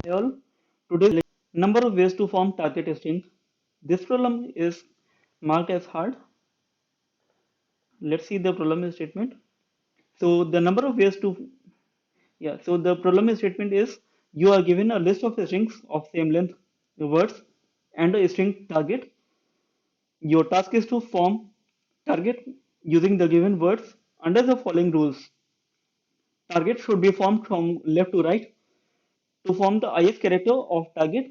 Hey all, today's number of ways to form target string. This problem is marked as hard. Let's see the problem statement. So the number of ways to so the problem statement is you are given a list of strings of same length words and a string target. Your task is to form target using the given words under the following rules. Target should be formed from left to right. To form the ith character of target,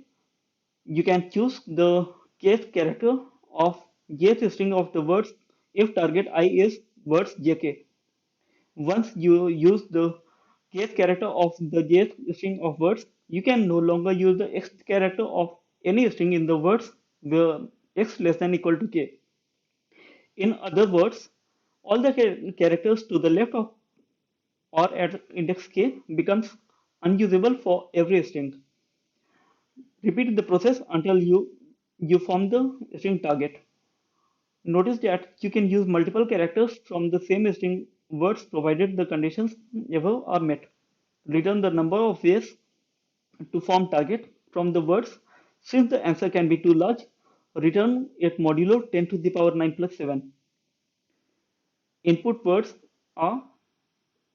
you can choose the case character of jth string of the words if target I is words jk. Once you use the case character of the jth string of words, you can no longer use the x character of any string in the words where x less than equal to k. In other words, all the characters to the left of or at index k becomes unusable for every string. Repeat the process until you form the string target. Notice that you can use multiple characters from the same string words provided the conditions above are met. Return the number of ways to form target from the words. Since the answer can be too large, return it modulo 10 to the power 9 plus 7. Input words are,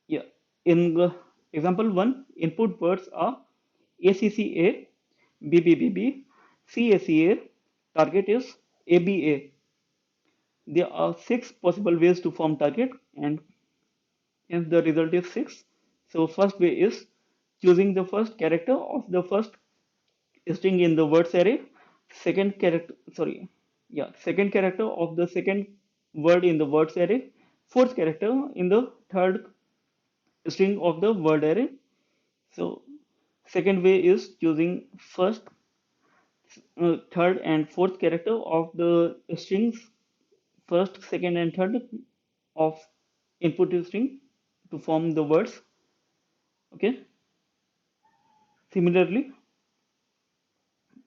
yeah, in example 1, input words are ACCA, BBBB, CACA, target is ABA. There are 6 possible ways to form target and hence the result is 6. So first way is choosing the first character of the first string in the words array, second character of the second word in the words array, fourth character in the third string of the word array. So second way is choosing first, third and fourth character of the strings first, second, and third of input string to form the words. Okay. Similarly,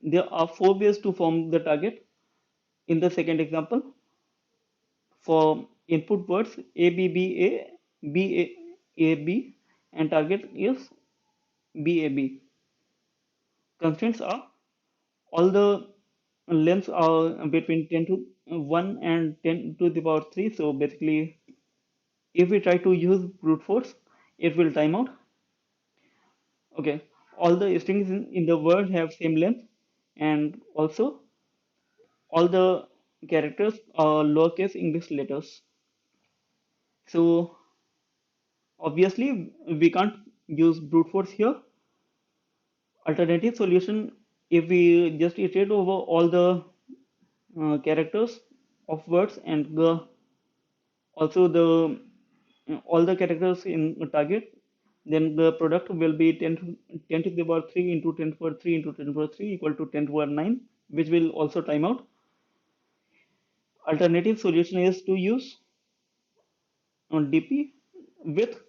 there are 4 ways to form the target. In the second example, for input words ABBA, BAB, and target is BAB. Constraints are all the lengths are between 10 to 1 and 10 to the power 3. So basically, if we try to use brute force, it will time out. Okay, all the strings in the word have same length, and also all the characters are lowercase English letters. So obviously we can't use brute force here. Alternative solution, if we just iterate over all the characters of words and also the all the characters in a target, then the product will be 10 to the power 3 into 10 to the power 3 into 10 to the power 3 equal to 10 to the power 9, which will also time out. Alternative solution is to use DP with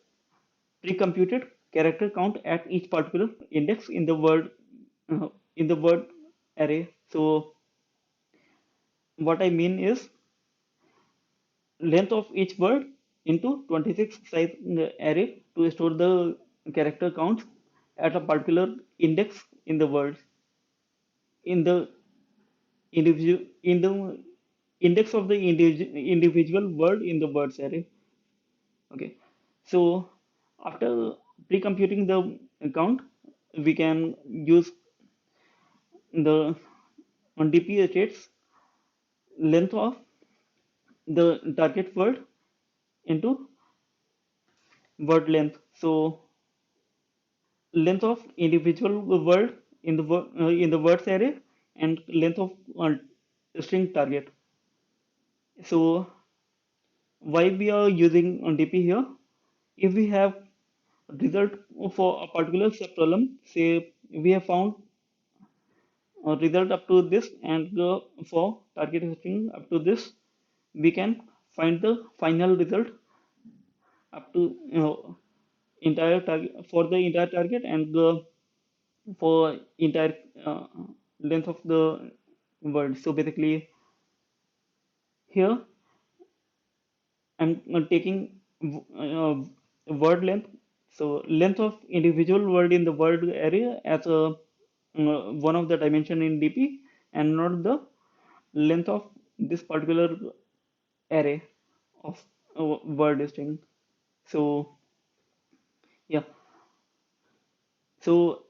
pre-computed character count at each particular index in the word array. So what I mean is length of each word into 26 size array to store the character counts at a particular index in the word in the in the index of the individual word in the words array. Okay, so after pre-computing the count, we can use the DP states length of the target word into word length. So length of individual word in the words array and length of string target. So why we are using DP here? If we have result for a particular subproblem, say we have found a result up to this and for target string up to this, we can find the final result up to entire target for the entire target and for entire length of the word. So basically here I'm taking word length. So length of individual word in the word area as a one of the dimension in DP and not the length of this particular array of word string. So yeah, so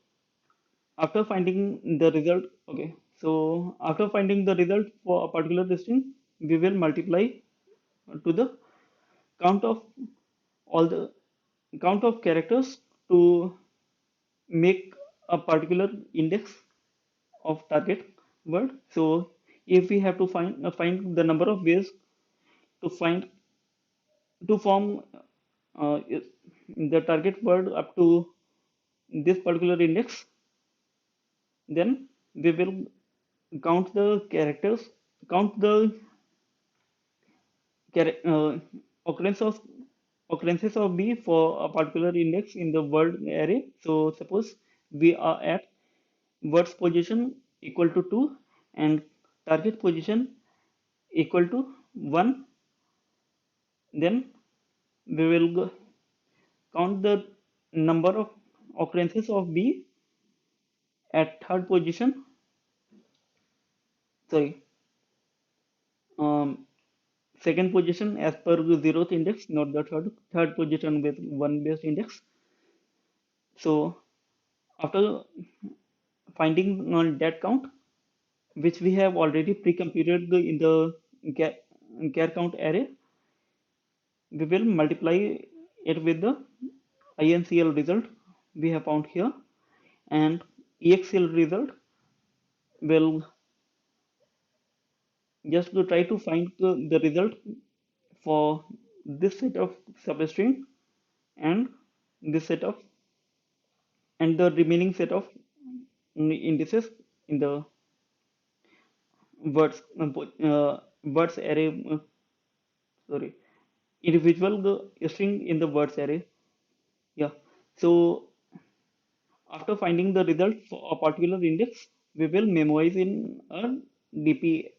after finding the result, okay, so after finding the result for a particular string, we will multiply to the count of all the count of characters to make a particular index of target word. So if we have to find the number of ways to find to form uh, the target word up to this particular index, then we will count the characters, count the occurrence of occurrences of B for a particular index in the word array. So suppose we are at words position equal to 2 and target position equal to 1, then we will count the number of occurrences of B at third position, sorry, um, second position as per the zeroth index, not the third position with one based index. So after finding on that count, which we have already pre-computed in the char count array, we will multiply it with the INCL result we have found here, and EXL result will just to try to find the result for this set of substring and this set of and the remaining set of indices in the words words array, sorry, individual string in the words array. Yeah, so after finding the result for a particular index, we will memorize in a DP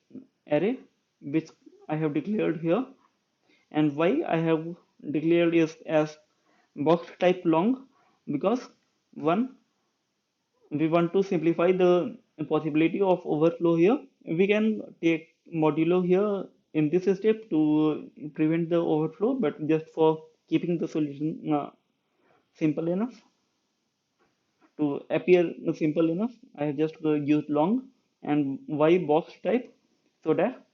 array which I have declared here. And why I have declared is as box type long, because one, we want to simplify the possibility of overflow here. We can take modulo here in this step to prevent the overflow, but just for keeping the solution simple enough, to appear simple enough, I have just used long. And why box type? So that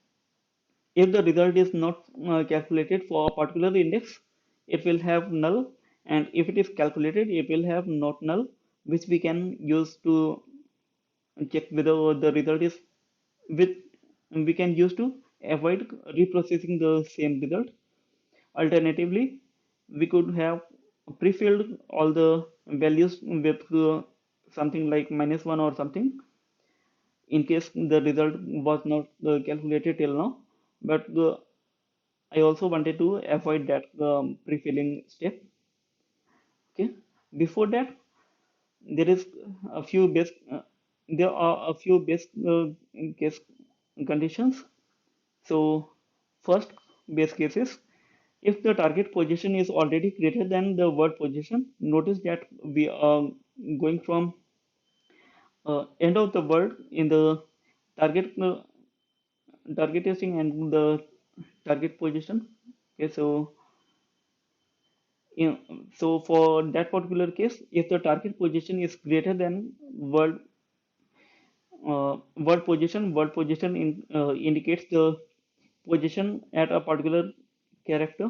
if the result is not calculated for a particular index, it will have null, and if it is calculated, it will have not null, which we can use to check whether the result is with we can use to avoid reprocessing the same result. Alternatively, we could have pre-filled all the values with something like -1 or something in case the result was not calculated till now. But I also wanted to avoid that pre-filling step. Okay. Before that, there is a few base. There are a few base case conditions. So first base case is if the target position is already greater than the word position. Notice that we are going from end of the word in the target target testing and the target position. Okay, so so for that particular case, if the target position is greater than word position indicates the position at a particular character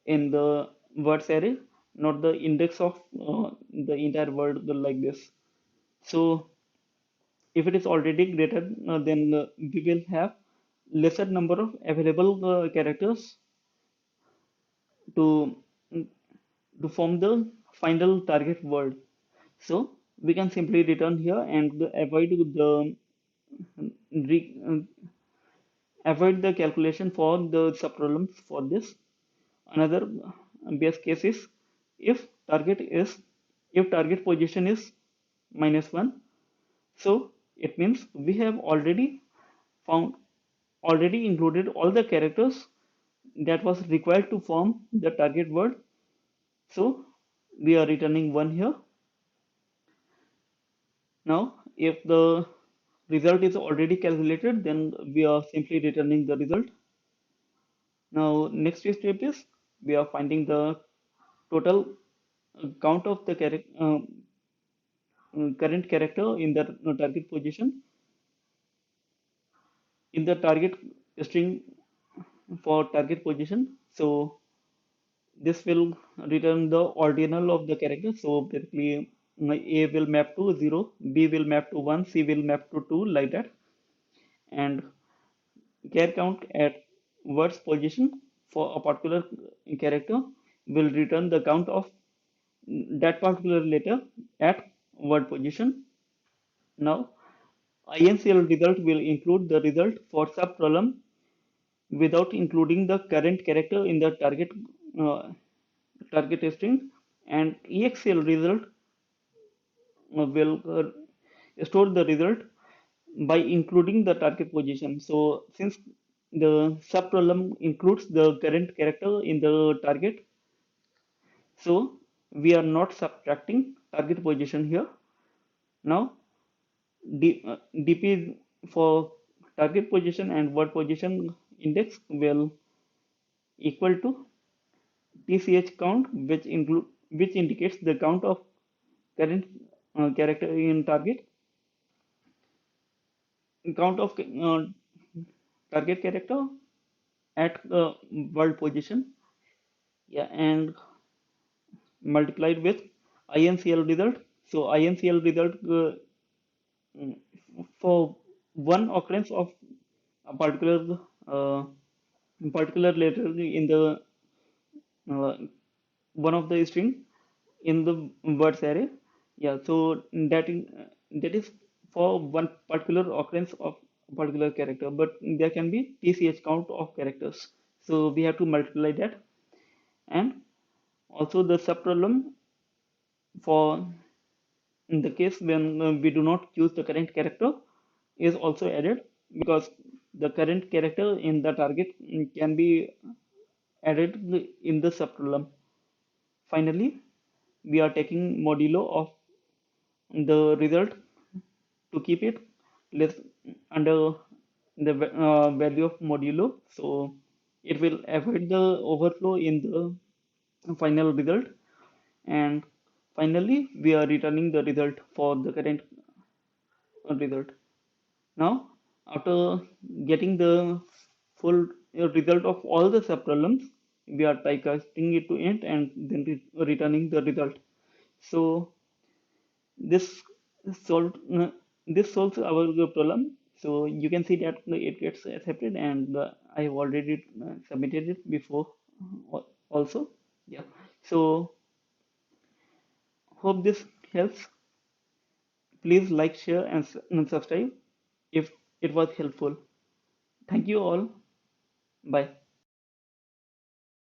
in the words array, not the index of the entire word like this. So if it is already greater, then we will have lesser number of available characters to to form the final target word. So we can simply return here and avoid the avoid the calculation for the subproblems for this. Another base case is if target is if target position is -1, so it means we have found already included all the characters that was required to form the target word. So we are returning 1 here. Now If the result is already calculated, then we are simply returning the result. Now, next step is we are finding the total count of the current character in the target position in the target string for target position. So this will return the ordinal of the character. So basically, A will map to 0, B will map to 1, C will map to 2, like that. And char count at words position for a particular character will return the count of that particular letter at word position. Now, INCL result will include the result for subproblem without including the current character in the uh, target string, and EXL result will store the result by including the target position. So since the subproblem includes the current character in the target, so we are not subtracting target position here. Now DP for target position and word position index will equal to TCH count, which indicates the count of current character in target, count of target character at word position, yeah, and multiplied with INCL result. So INCL result mm, for one occurrence of a uh, particular letter in the uh, one of the string in the words array. Yeah, so that is for one particular occurrence of a particular character, but there can be TCH count of characters. So we have to multiply that, and also the subproblem for in the case when we do not choose the current character is also added, because the current character in the target can be added in the subproblem. Finally, we are taking modulo of the result to keep it less under the value of modulo, so it will avoid the overflow in the final result. And finally, we are returning the result for the current result. Now, after getting the full result of all the subproblems, we are typecasting it to int and then returning the result. So this solved this solves our problem. So you can see that it gets accepted, and I have already submitted it before also. Yeah. So hope this helps. Please like, share, and subscribe if it was helpful. Thank you all. Bye.